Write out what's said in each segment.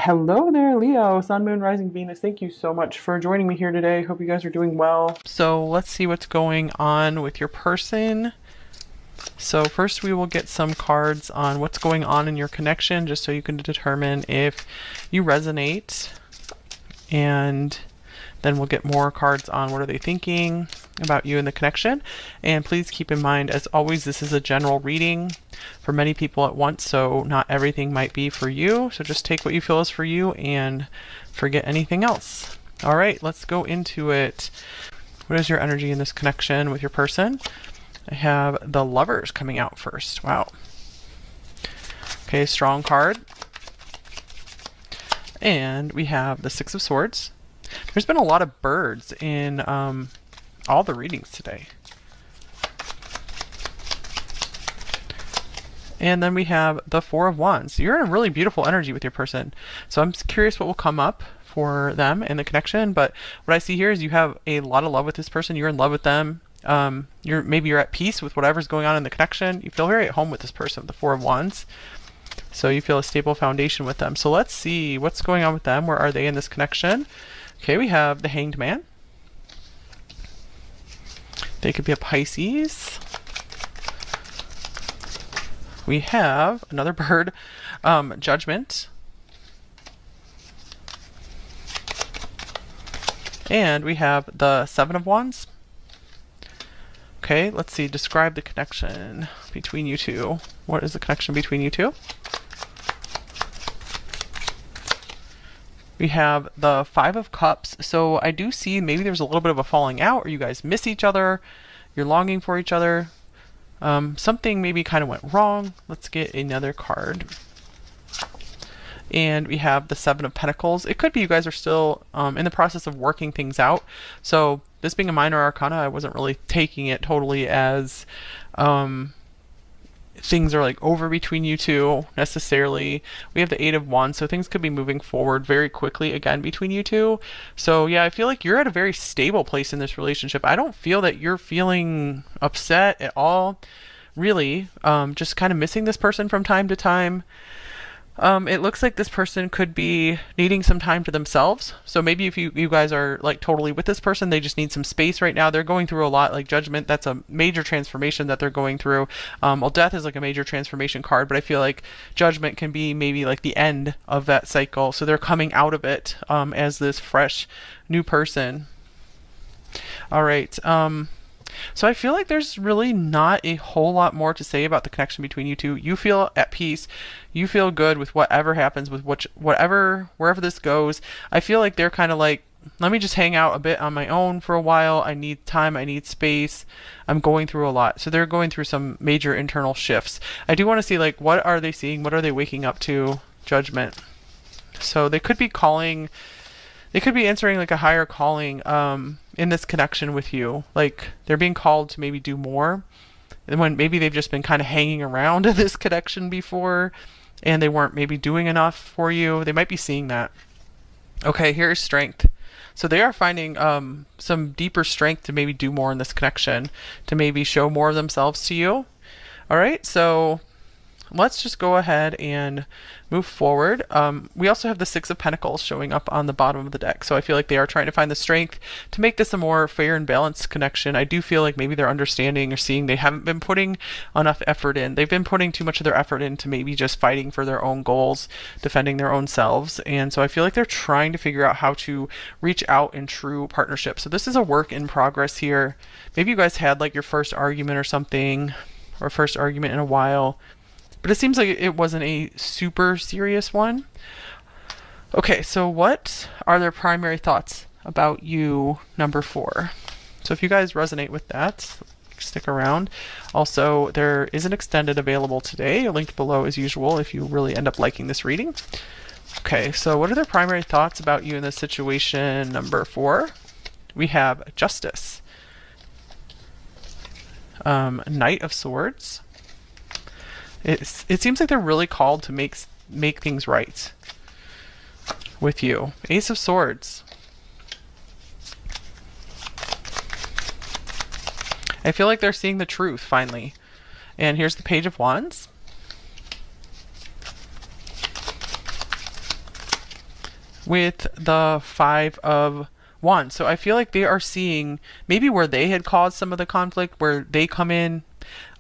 Hello there, Leo, Sun, Moon, Rising, Venus. Thank you so much for joining me here today. Hope you guys are doing well. So let's see what's going on with your person. So first we will get some cards on what's going on in your connection, just so you can determine if you resonate. And then we'll get more cards on what are they thinking about you and the connection. And please keep in mind, as always, this is a general reading for many people at once, so not everything might be for you. So just take what you feel is for you and forget anything else. All right, let's go into it. What is your energy in this connection with your person? I have the Lovers coming out first. Wow. Okay, strong card. And we have the Six of Swords. There's been a lot of birds in all the readings today. And then we have the Four of Wands. You're in a really beautiful energy with your person. So I'm curious what will come up for them in the connection. But what I see here is you have a lot of love with this person. You're in love with them. Maybe you're at peace with whatever's going on in the connection. You feel very at home with this person, the Four of Wands. So you feel a stable foundation with them. So let's see what's going on with them. Where are they in this connection? Okay, we have the Hanged Man. They could be a Pisces. We have another bird, Judgment. And we have the Seven of Wands. Okay, let's see. Describe the connection between you two. What is the connection between you two? We have the Five of Cups. So I do see maybe there's a little bit of a falling out, or you guys miss each other. You're longing for each other. Something maybe kind of went wrong. Let's get another card. And we have the Seven of Pentacles. It could be you guys are still in the process of working things out. So this being a minor arcana, I wasn't really taking it totally as things are like over between you two necessarily. We have the Eight of Wands, so things could be moving forward very quickly again between you two. So yeah, I feel like you're at a very stable place in this relationship. I don't feel that you're feeling upset at all, really. Just kind of missing this person from time to time. It looks like this person could be needing some time to themselves. So maybe if you guys are like totally with this person, they just need some space right now. They're going through a lot, like Judgment. That's a major transformation that they're going through. Well, Death is like a major transformation card, but I feel like Judgment can be maybe like the end of that cycle. So they're coming out of it as this fresh new person. All right. So I feel like there's really not a whole lot more to say about the connection between you two. You feel at peace. You feel good with whatever happens, with wherever this goes. I feel like they're kind of like, let me just hang out a bit on my own for a while. I need time. I need space. I'm going through a lot. So they're going through some major internal shifts. I do want to see, like, what are they seeing? What are they waking up to? Judgment. So they could be calling... They could be answering like a higher calling in this connection with you. Like they're being called to maybe do more. And when maybe they've just been kind of hanging around this connection before and they weren't maybe doing enough for you. They might be seeing that. Okay, here's strength. So they are finding some deeper strength to maybe do more in this connection, to maybe show more of themselves to you. All right, so let's just go ahead and move forward. We also have the Six of Pentacles showing up on the bottom of the deck. So I feel like they are trying to find the strength to make this a more fair and balanced connection. I do feel like maybe they're understanding or seeing they haven't been putting enough effort in. They've been putting too much of their effort into maybe just fighting for their own goals, defending their own selves. And so I feel like they're trying to figure out how to reach out in true partnership. So this is a work in progress here. Maybe you guys had like your first argument or something, or first argument in a while. But it seems like it wasn't a super serious one. Okay, so what are their primary thoughts about you, number 4? So if you guys resonate with that, stick around. Also, there is an extended available today, linked below as usual if you really end up liking this reading. Okay, so what are their primary thoughts about you in this situation, number 4? We have Justice. Knight of Swords. It seems like they're really called to make things right with you. Ace of Swords. I feel like they're seeing the truth finally. And here's the Page of Wands. with the Five of Wands. So I feel like they are seeing maybe where they had caused some of the conflict, where they come in.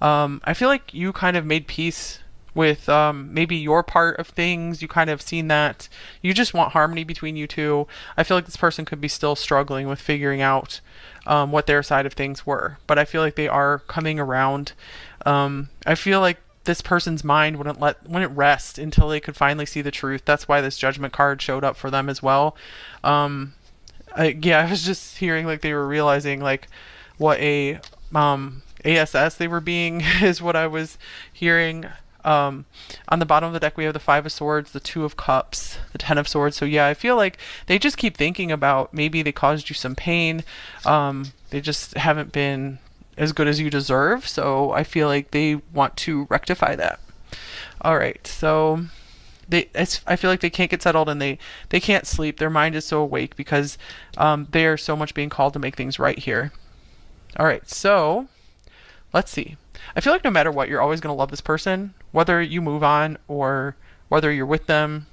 I feel like you kind of made peace with maybe your part of things. You kind of seen that. You just want harmony between you two. I feel like this person could be still struggling with figuring out what their side of things were. But I feel like they are coming around. I feel like this person's mind wouldn't rest until they could finally see the truth. That's why this judgment card showed up for them as well. I was just hearing like they were realizing like what a ASS they were being is what I was hearing. On the bottom of the deck, we have the Five of Swords, the Two of Cups, the Ten of Swords. So yeah, I feel like they just keep thinking about maybe they caused you some pain. They just haven't been as good as you deserve. So I feel like they want to rectify that. All right, so I feel like they can't get settled and they can't sleep. Their mind is so awake because they are so much being called to make things right here. All right, so let's see. I feel like no matter what, you're always going to love this person, whether you move on or whether you're with them.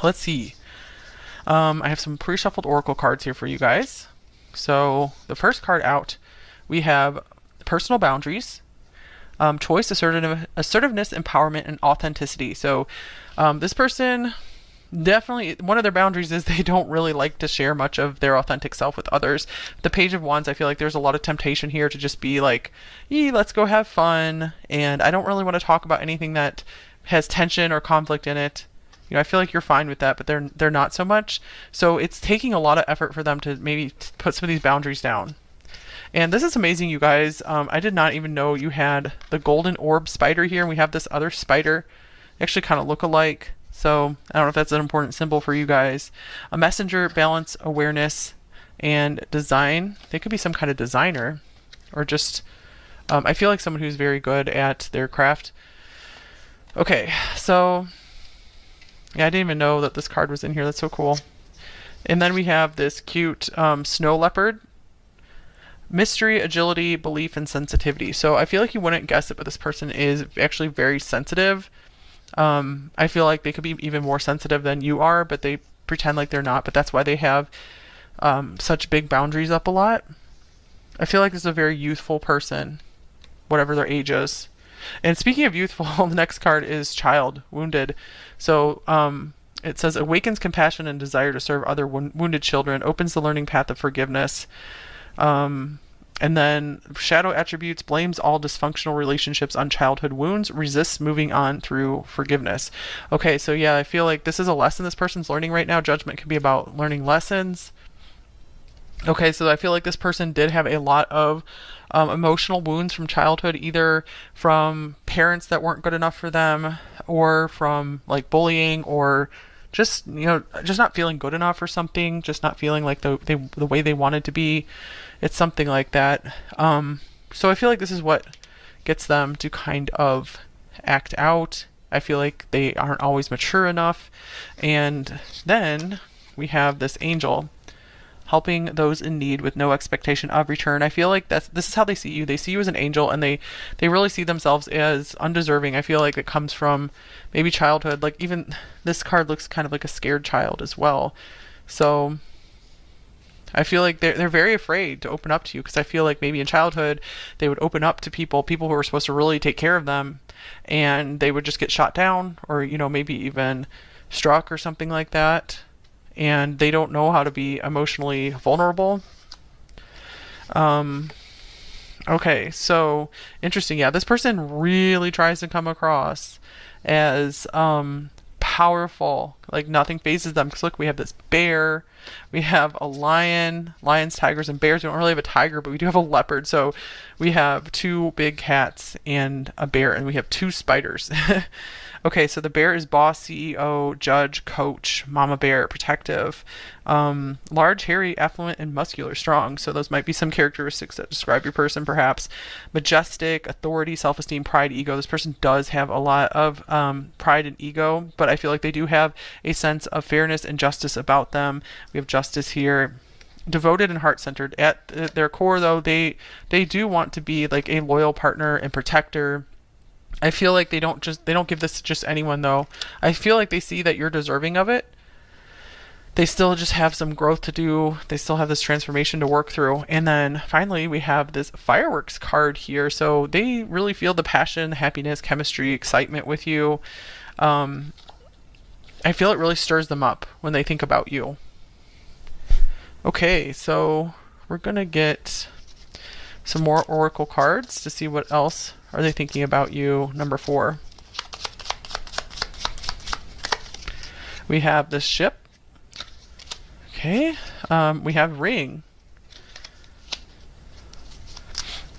Let's see. I have some pre-shuffled oracle cards here for you guys. So the first card out, we have personal boundaries, choice, assertiveness, empowerment, and authenticity. So this person definitely, one of their boundaries is they don't really like to share much of their authentic self with others. The Page of Wands, I feel like there's a lot of temptation here to just be like, let's go have fun, and I don't really want to talk about anything that has tension or conflict in it. I feel like you're fine with that, but they're not so much. So it's taking a lot of effort for them to maybe put some of these boundaries down. And this is amazing, you guys. I did not even know you had the golden orb spider here, and we have this other spider. They actually kind of look alike. So I don't know if that's an important symbol for you guys. A messenger, balance, awareness, and design. They could be some kind of designer, or just, I feel like someone who's very good at their craft. Okay, so yeah, I didn't even know that this card was in here. That's so cool. And then we have this cute snow leopard. Mystery, agility, belief, and sensitivity. So I feel like you wouldn't guess it, but this person is actually very sensitive. I feel like they could be even more sensitive than you are, but they pretend like they're not. But that's why they have such big boundaries up a lot. I feel like this is a very youthful person, whatever their age is. And speaking of youthful, the next card is child, wounded. So it says awakens compassion and desire to serve other wounded children, opens the learning path of forgiveness. And then shadow attributes, blames all dysfunctional relationships on childhood wounds, resists moving on through forgiveness. Okay, so yeah, I feel like this is a lesson this person's learning right now. Judgment can be about learning lessons. Okay, so I feel like this person did have a lot of emotional wounds from childhood, either from parents that weren't good enough for them, or from like bullying, or just just not feeling good enough or something, just not feeling like the way they wanted to be. It's something like that. So I feel like this is what gets them to kind of act out. I feel like they aren't always mature enough. And then we have this angel helping those in need with no expectation of return. I feel like this is how they see you. They see you as an angel, and they really see themselves as undeserving. I feel like it comes from maybe childhood. Like even this card looks kind of like a scared child as well. So I feel like they're very afraid to open up to you, because I feel like maybe in childhood they would open up to people who were supposed to really take care of them, and they would just get shot down, or maybe even struck or something like that, and they don't know how to be emotionally vulnerable. Okay, so interesting. Yeah, this person really tries to come across as powerful, like nothing phases them. Because look, we have this bear, we have a lion, lions, tigers, and bears. We don't really have a tiger, but we do have a leopard. So we have two big cats and a bear, and we have two spiders. Okay, so the bear is boss, CEO, judge, coach, mama bear, protective, large, hairy, affluent, and muscular, strong. So those might be some characteristics that describe your person, perhaps. Majestic, authority, self-esteem, pride, ego. This person does have a lot of pride and ego, but I feel like they do have a sense of fairness and justice about them. We have justice here. Devoted and heart-centered. At their core, though, they do want to be like a loyal partner and protector. I feel like they don't give this to just anyone, though. I feel like they see that you're deserving of it, they still just have some growth to do. They still have this transformation to work through. And then finally, we have this fireworks card here. So they really feel the passion, happiness, chemistry, excitement with you. Um, I feel it really stirs them up when they think about you. Okay, so we're going to get some more oracle cards to see what else are they thinking about you, number 4. We have the ship. Okay, we have ring.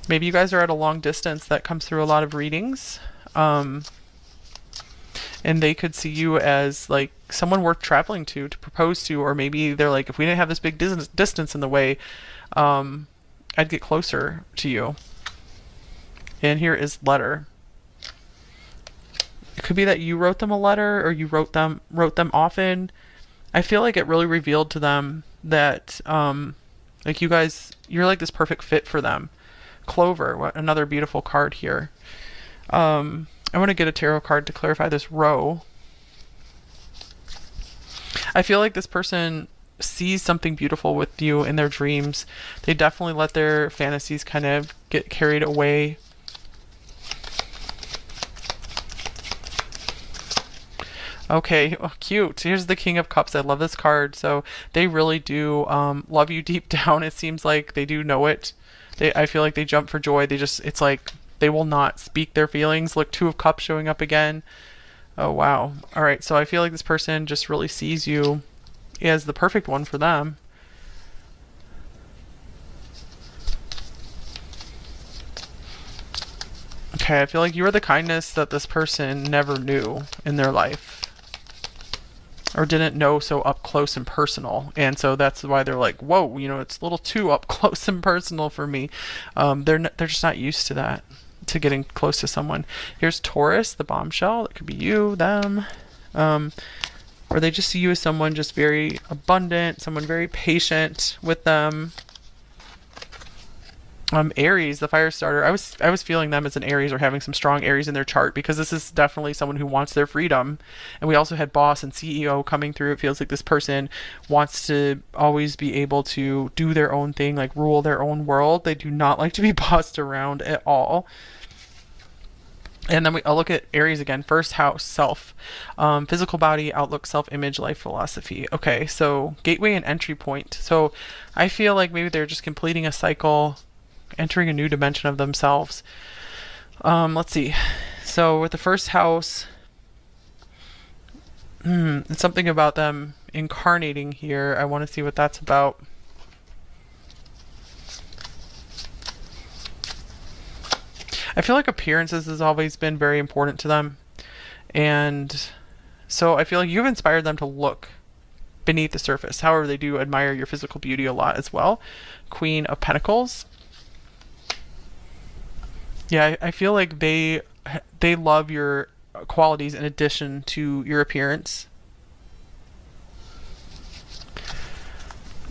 Maybe you guys are at a long distance. That comes through a lot of readings. And they could see you as like someone worth traveling to propose to, or maybe they're like, if we didn't have this big distance in the way, I'd get closer to you. And here is letter. It could be that you wrote them a letter, or you wrote them often. I feel like it really revealed to them that like you guys, you're like this perfect fit for them. Clover, what another beautiful card here. I want to get a tarot card to clarify this row. I feel like this person sees something beautiful with you in their dreams. They definitely let their fantasies kind of get carried away. Okay, oh, cute. Here's the King of Cups. I love this card. So they really do love you deep down. It seems like they do know it. I feel like they jump for joy. It's like they will not speak their feelings. Look, Two of Cups showing up again. Oh, wow. All right, so I feel like this person just really sees you as the perfect one for them. Okay, I feel like you are the kindness that this person never knew in their life, or didn't know so up close and personal. And so that's why they're like, whoa, it's a little too up close and personal for me. They're just not used to that, to getting close to someone. Here's Taurus, the bombshell. That could be you, them. Or they just see you as someone just very abundant, someone very patient with them. Aries, the fire starter. I was feeling them as an Aries, or having some strong Aries in their chart, because this is definitely someone who wants their freedom. And we also had boss and CEO coming through. It feels like this person wants to always be able to do their own thing, like rule their own world. They do not like to be bossed around at all. And then I'll look at Aries again. First house, self, physical body, outlook, self-image, life philosophy. Okay, so gateway and entry point. So I feel like maybe they're just completing a cycle, entering a new dimension of themselves. Let's see. So with the first house, it's something about them incarnating here. I want to see what that's about. I feel like appearances has always been very important to them. And so I feel like you've inspired them to look beneath the surface. However, they do admire your physical beauty a lot as well. Queen of Pentacles. Yeah, I feel like they love your qualities in addition to your appearance.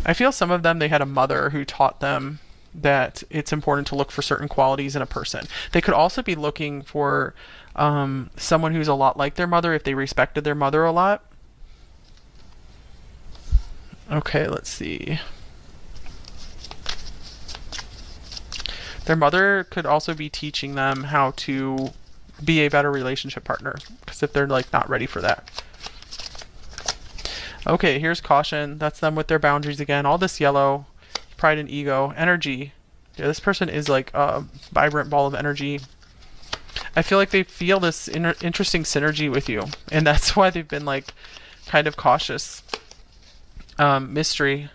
I feel some of them, they had a mother who taught them that it's important to look for certain qualities in a person. They could also be looking for someone who's a lot like their mother, if they respected their mother a lot. Okay, let's see. Their mother could also be teaching them how to be a better relationship partner, because if they're like not ready for that. Okay, here's caution. That's them with their boundaries again. All this yellow, pride and ego, energy. Yeah, this person is like a vibrant ball of energy. I feel like they feel this interesting synergy with you, and that's why they've been like kind of cautious. Mystery.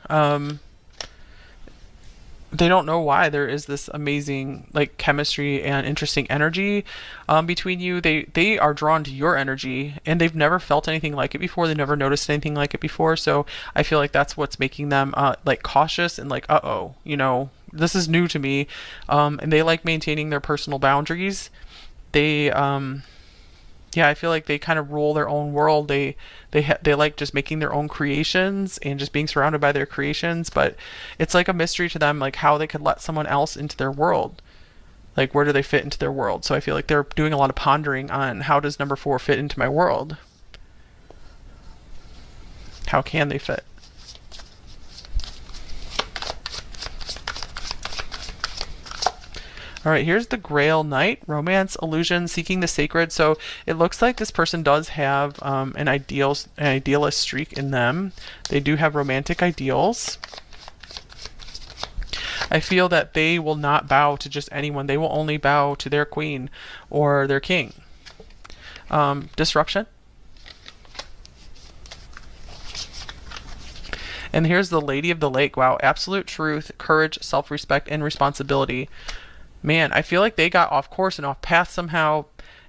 They don't know why there is this amazing like chemistry and interesting energy between you. They are drawn to your energy, and they've never felt anything like it before. They never noticed anything like it before. So I feel like that's what's making them like cautious and like, uh-oh, this is new to me. And they like maintaining their personal boundaries. They yeah, I feel like they kind of rule their own world. They like just making their own creations and just being surrounded by their creations, but it's like a mystery to them, like how they could let someone else into their world. Like, where do they fit into their world? So I feel like they're doing a lot of pondering on, how does number 4 fit into my world? How can they fit? All right, here's the Grail Knight, romance, illusion, seeking the sacred. So it looks like this person does have an idealist streak in them. They do have romantic ideals. I feel that they will not bow to just anyone. They will only bow to their queen or their king. Disruption. And here's the Lady of the Lake. Wow, absolute truth, courage, self-respect, and responsibility. Man, I feel like they got off course and off path somehow,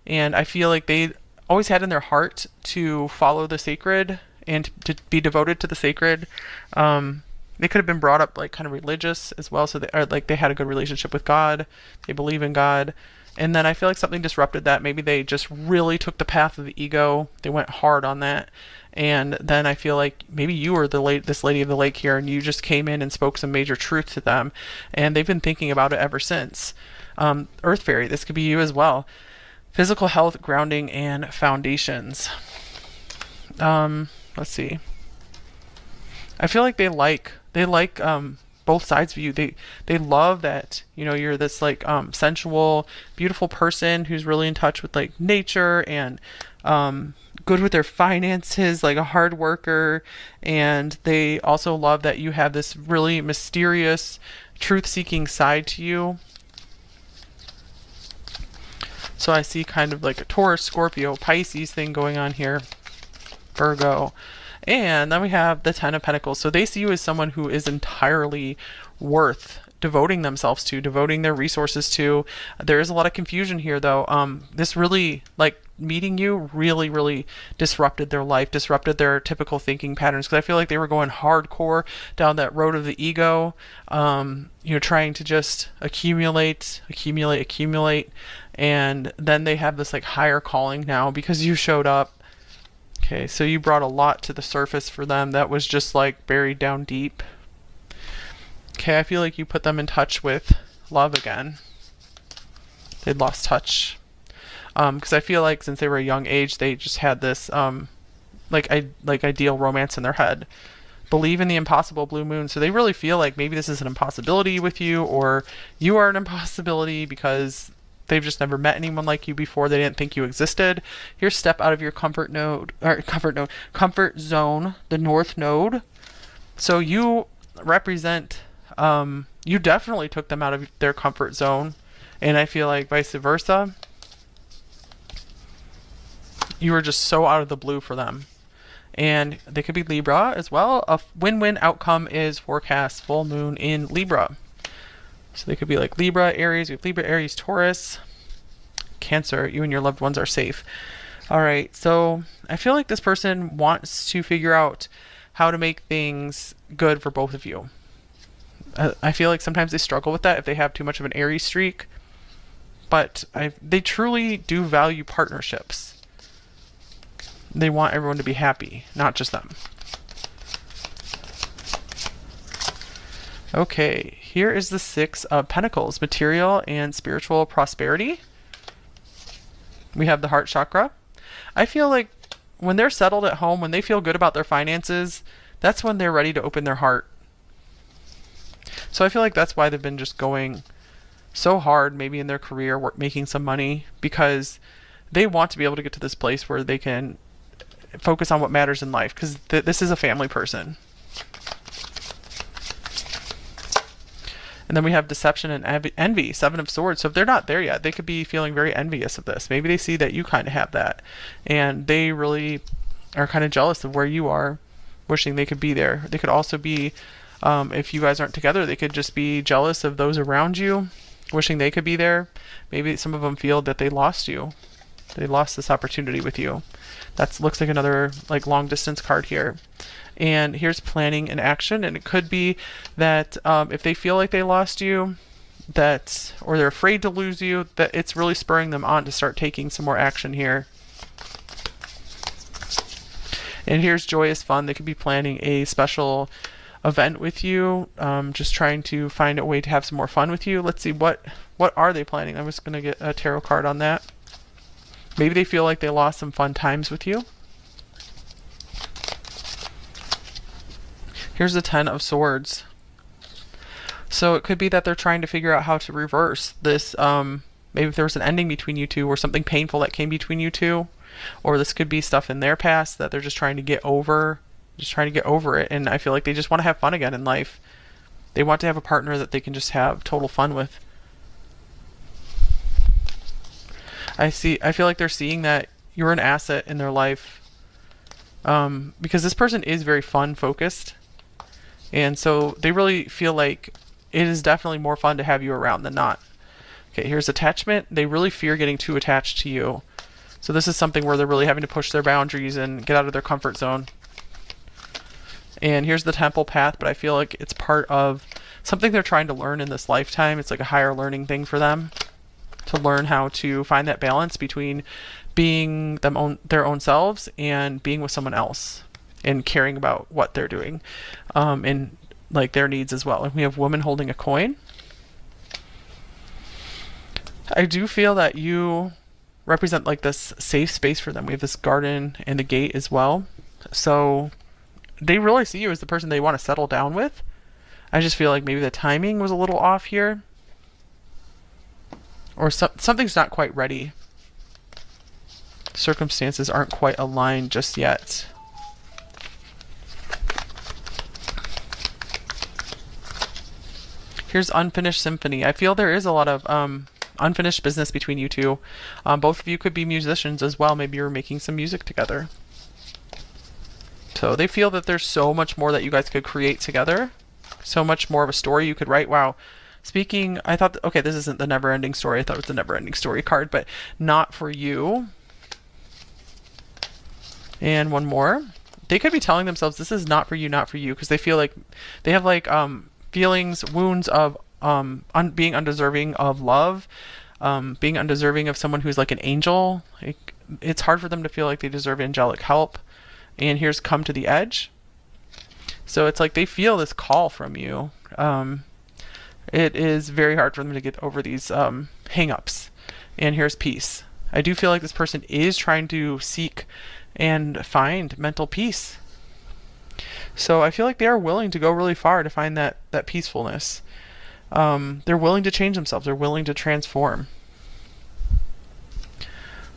and I feel like they always had in their heart to follow the sacred and to be devoted to the sacred. They could have been brought up like kind of religious as well, so they had a good relationship with God. They believe in God. And then I feel like something disrupted that. Maybe they just really took the path of the ego. They went hard on that. And then I feel like maybe you were this Lady of the Lake here, and you just came in and spoke some major truth to them, and they've been thinking about it ever since. Earth Fairy, this could be you as well. Physical health, grounding, and foundations. Let's see. I feel like they like both sides of you. They love that, you know, you're this like sensual, beautiful person who's really in touch with like nature and good with their finances, like a hard worker. And they also love that you have this really mysterious, truth-seeking side to you. So I see kind of like a Taurus, Scorpio, Pisces thing going on here. Virgo. And then we have the Ten of Pentacles. So they see you as someone who is entirely worth devoting themselves to, devoting their resources to. There is a lot of confusion here, though. This really, like, meeting you really disrupted their life, disrupted their typical thinking patterns, because I feel like they were going hardcore down that road of the ego, you know, trying to just accumulate, and then they have this like higher calling now because you showed up. Okay, so you brought a lot to the surface for them that was just like buried down deep. Okay, I feel like you put them in touch with love again. They'd lost touch. Because I feel like since they were a young age, they just had this like ideal romance in their head. Believe in the impossible, blue moon. So they really feel like maybe this is an impossibility with you, or you are an impossibility because they've just never met anyone like you before. They didn't think you existed. Here's step out of your comfort zone, the North Node. So you represent, you definitely took them out of their comfort zone, and I feel like vice versa. You were just so out of the blue for them. And they could be Libra as well. A win-win outcome is forecast full moon in Libra. So they could be like Libra, Aries. We have Libra, Aries, Taurus, Cancer. You and your loved ones are safe. All right. So I feel like this person wants to figure out how to make things good for both of you. I feel like sometimes they struggle with that if they have too much of an Aries streak. But they truly do value partnerships. They want everyone to be happy, not just them. Okay, here is the Six of Pentacles, material and spiritual prosperity. We have the heart chakra. I feel like when they're settled at home, when they feel good about their finances, that's when they're ready to open their heart. So I feel like that's why they've been just going so hard, maybe in their career, making some money, because they want to be able to get to this place where they can focus on what matters in life, because this is a family person. And then we have deception and envy, Seven of Swords. So if they're not there yet, they could be feeling very envious of this. Maybe they see that you kind of have that, and they really are kind of jealous of where you are, wishing they could be there. They could also be, if you guys aren't together, they could just be jealous of those around you, wishing they could be there. Maybe some of them feel that they lost you. They lost this opportunity with you. That looks like another like long distance card here. And here's planning and action. And it could be that if they feel like they lost you, that, or they're afraid to lose you, that it's really spurring them on to start taking some more action here. And here's joyous fun. They could be planning a special event with you, just trying to find a way to have some more fun with you. Let's see, what are they planning? I'm just going to get a tarot card on that. Maybe they feel like they lost some fun times with you. Here's the Ten of Swords. So it could be that they're trying to figure out how to reverse this. Maybe if there was an ending between you two or something painful that came between you two, or this could be stuff in their past that they're just trying to get over it. And I feel like they just want to have fun again in life. They want to have a partner that they can just have total fun with. I feel like they're seeing that you're an asset in their life, because this person is very fun focused. And so they really feel like it is definitely more fun to have you around than not. Okay, here's attachment. They really fear getting too attached to you. So this is something where they're really having to push their boundaries and get out of their comfort zone. And here's the temple path, but I feel like it's part of something they're trying to learn in this lifetime. It's like a higher learning thing for them to learn how to find that balance between being their own selves and being with someone else and caring about what they're doing, and like their needs as well. And we have woman holding a coin. I do feel that you represent like this safe space for them. We have this garden and the gate as well. So they really see you as the person they want to settle down with. I just feel like maybe the timing was a little off here, or something's not quite ready. Circumstances aren't quite aligned just yet. Here's unfinished symphony. I feel there is a lot of unfinished business between you two. Both of you could be musicians as well. Maybe you're making some music together. So they feel that there's so much more that you guys could create together. So much more of a story you could write. Wow. Speaking, I thought, okay, this isn't the never-ending story. I thought it was the never-ending story card, but not for you. And one more. They could be telling themselves this is not for you, not for you, because they feel like they have like feelings, wounds of being undeserving of love, being undeserving of someone who's like an angel. It's hard for them to feel like they deserve angelic help. And here's come to the edge. So it's like they feel this call from you. It is very hard for them to get over these hang-ups. And here's peace. I do feel like this person is trying to seek and find mental peace. So I feel like they are willing to go really far to find that peacefulness. They're willing to change themselves. They're willing to transform.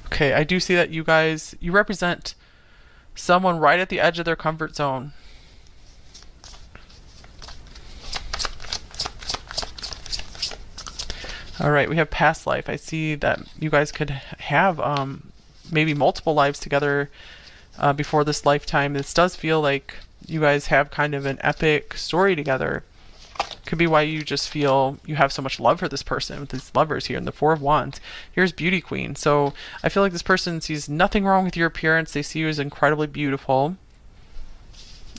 Okay, I do see that you represent someone right at the edge of their comfort zone. All right, we have past life. I see that you guys could have maybe multiple lives together before this lifetime. This does feel like you guys have kind of an epic story together. Could be why you just feel you have so much love for this person with these lovers here in the Four of Wands. Here's Beauty Queen. So I feel like this person sees nothing wrong with your appearance. They see you as incredibly beautiful.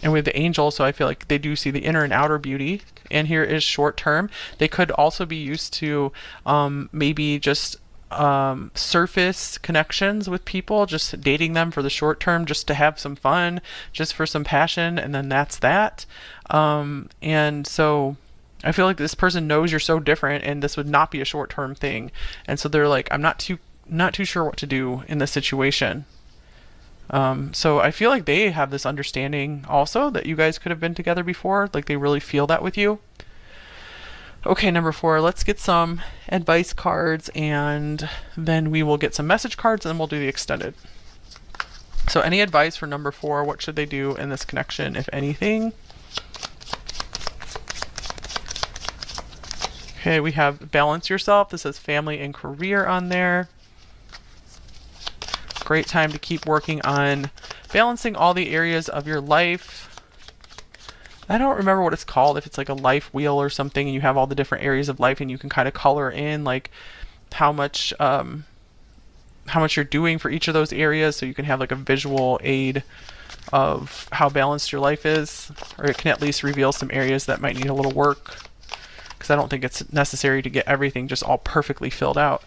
And with the Angel, so I feel like they do see the inner and outer beauty. And here is short term. They could also be used to maybe just surface connections with people, just dating them for the short term, just to have some fun, just for some passion, and then that's that. And so I feel like this person knows you're so different, and this would not be a short term thing. And so they're like, I'm not too sure what to do in this situation. So I feel like they have this understanding also that you guys could have been together before. Like they really feel that with you. Okay, number 4, let's get some advice cards, and then we will get some message cards, and then we'll do the extended. So any advice for number 4? What should they do in this connection, if anything? Okay, we have balance yourself. This says family and career on there. Great time to keep working on balancing all the areas of your life. I don't remember what it's called, if it's like a life wheel or something, and you have all the different areas of life and you can kind of color in like how much you're doing for each of those areas, so you can have like a visual aid of how balanced your life is, or it can at least reveal some areas that might need a little work, because I don't think it's necessary to get everything just all perfectly filled out.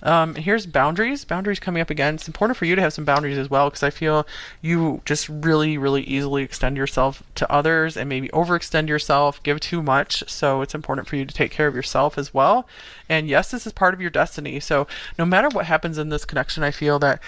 Here's boundaries. Boundaries coming up again. It's important for you to have some boundaries as well because I feel you just really, really easily extend yourself to others and maybe overextend yourself, give too much. So it's important for you to take care of yourself as well. And yes, this is part of your destiny. So no matter what happens in this connection, I feel that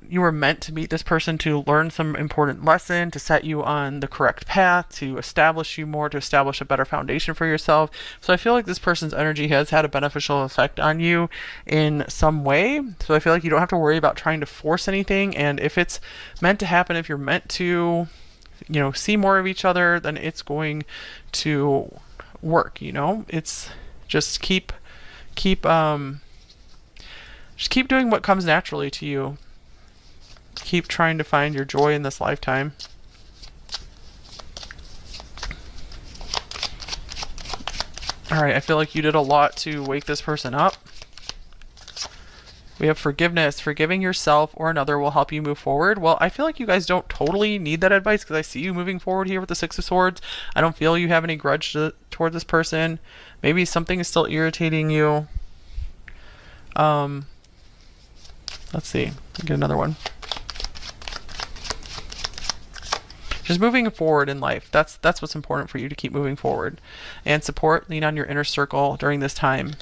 you were meant to meet this person to learn some important lesson, to set you on the correct path, to establish you more, to establish a better foundation for yourself. So I feel like this person's energy has had a beneficial effect on you in some way. So I feel like you don't have to worry about trying to force anything. And if it's meant to happen, if you're meant to, see more of each other, then it's going to work. It's just just keep doing what comes naturally to you. Keep trying to find your joy in this lifetime. All right, I feel like you did a lot to wake this person up. We have forgiveness. Forgiving yourself or another will help you move forward. Well, I feel like you guys don't totally need that advice because I see you moving forward here with the Six of Swords. I don't feel you have any grudge toward this person. Maybe something is still irritating you. Let's see. Get another one. Just moving forward in life. That's what's important for you to keep moving forward. And support, lean on your inner circle during this time.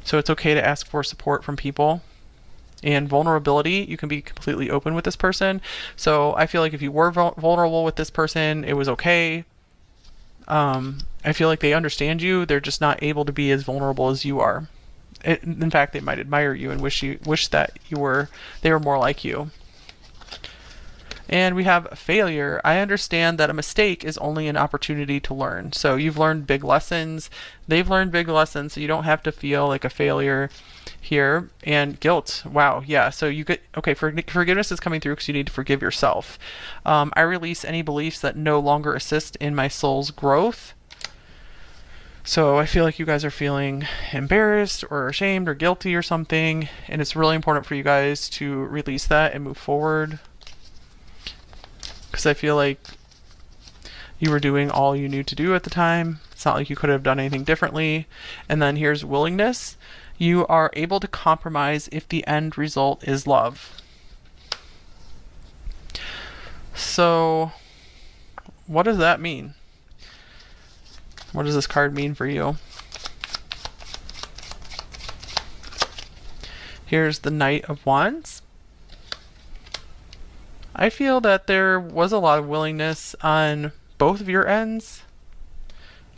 So it's okay to ask for support from people. And vulnerability, you can be completely open with this person. So I feel like if you were vulnerable with this person, it was okay. I feel like they understand you. They're just not able to be as vulnerable as you are. In fact, they might admire you and wish that they were more like you. And we have failure. I understand that a mistake is only an opportunity to learn. So you've learned big lessons. They've learned big lessons. So you don't have to feel like a failure here. And guilt. Wow. Yeah. So forgiveness is coming through because you need to forgive yourself. I release any beliefs that no longer assist in my soul's growth. So I feel like you guys are feeling embarrassed or ashamed or guilty or something. And it's really important for you guys to release that and move forward. Because I feel like you were doing all you knew to do at the time. It's not like you could have done anything differently. And then here's willingness. You are able to compromise if the end result is love. So what does that mean? What does this card mean for you? Here's the Knight of Wands. I feel that there was a lot of willingness on both of your ends.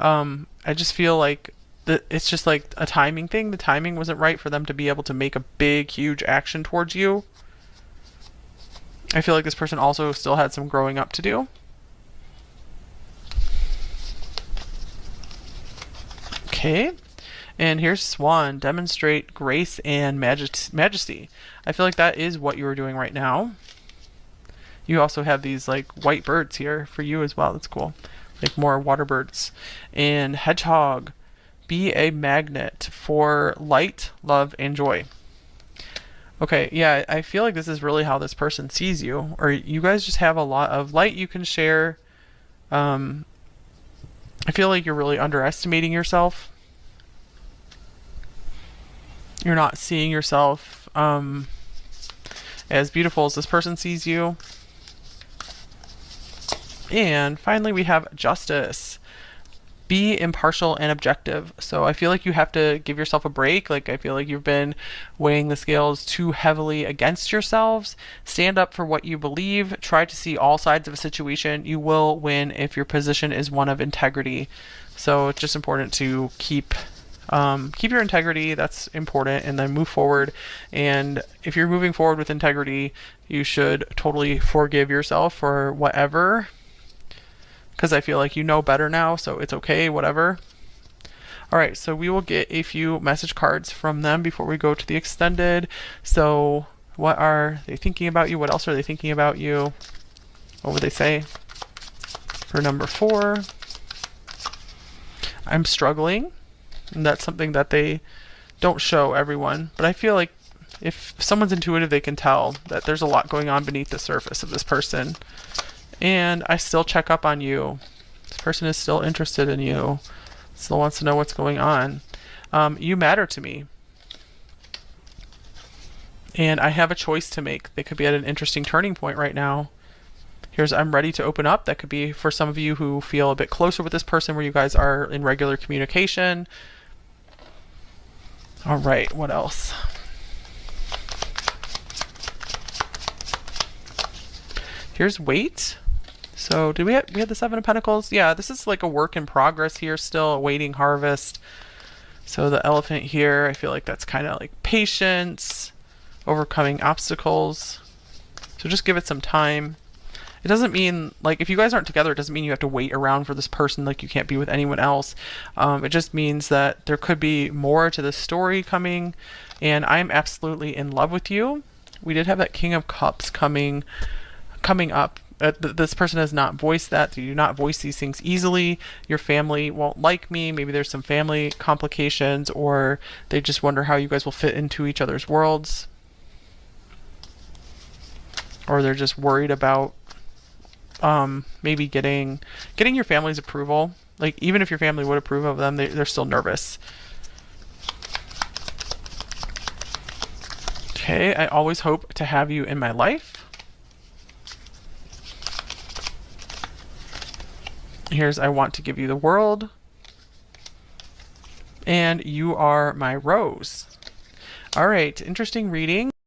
I just feel like it's just like a timing thing. The timing wasn't right for them to be able to make a big, huge action towards you. I feel like this person also still had some growing up to do. Okay. And here's Swan. Demonstrate grace and majesty. I feel like that is what you are doing right now. You also have these like white birds here for you as well. That's cool. Like more water birds. And hedgehog. Be a magnet for light, love, and joy. Okay, yeah, I feel like this is really how this person sees you. Or you guys just have a lot of light you can share. I feel like you're really underestimating yourself. You're not seeing yourself as beautiful as this person sees you. And finally, we have justice. Be impartial and objective. So I feel like you have to give yourself a break. Like I feel like you've been weighing the scales too heavily against yourselves. Stand up for what you believe. Try to see all sides of a situation. You will win if your position is one of integrity. So it's just important to keep your integrity. That's important, and then move forward. And if you're moving forward with integrity, you should totally forgive yourself for whatever. Because I feel like you know better now, so it's okay, whatever. All right, so we will get a few message cards from them before we go to the extended. So what are they thinking about you? What else are they thinking about you? What would they say? For number 4, I'm struggling. And that's something that they don't show everyone. But I feel like if someone's intuitive, they can tell that there's a lot going on beneath the surface of this person. And I still check up on you. This person is still interested in you. Still wants to know what's going on. You matter to me. And I have a choice to make. They could be at an interesting turning point right now. Here's I'm ready to open up. That could be for some of you who feel a bit closer with this person, where you guys are in regular communication. All right, what else? Here's wait. So did we have the Seven of Pentacles? Yeah, this is like a work in progress here, still awaiting harvest. So the elephant here, I feel like that's kind of like patience, overcoming obstacles. So just give it some time. It doesn't mean, like, if you guys aren't together, it doesn't mean you have to wait around for this person, like you can't be with anyone else. It just means that there could be more to the story coming, and I'm absolutely in love with you. We did have that King of Cups coming up. This person has not voiced that. You do not voice these things easily. Your family won't like me. Maybe there's some family complications, or they just wonder how you guys will fit into each other's worlds. Or they're just worried about maybe getting your family's approval. Like, even if your family would approve of them, they're still nervous. Okay, I always hope to have you in my life. Here's I want to give you the world. And you are my rose. All right, interesting reading.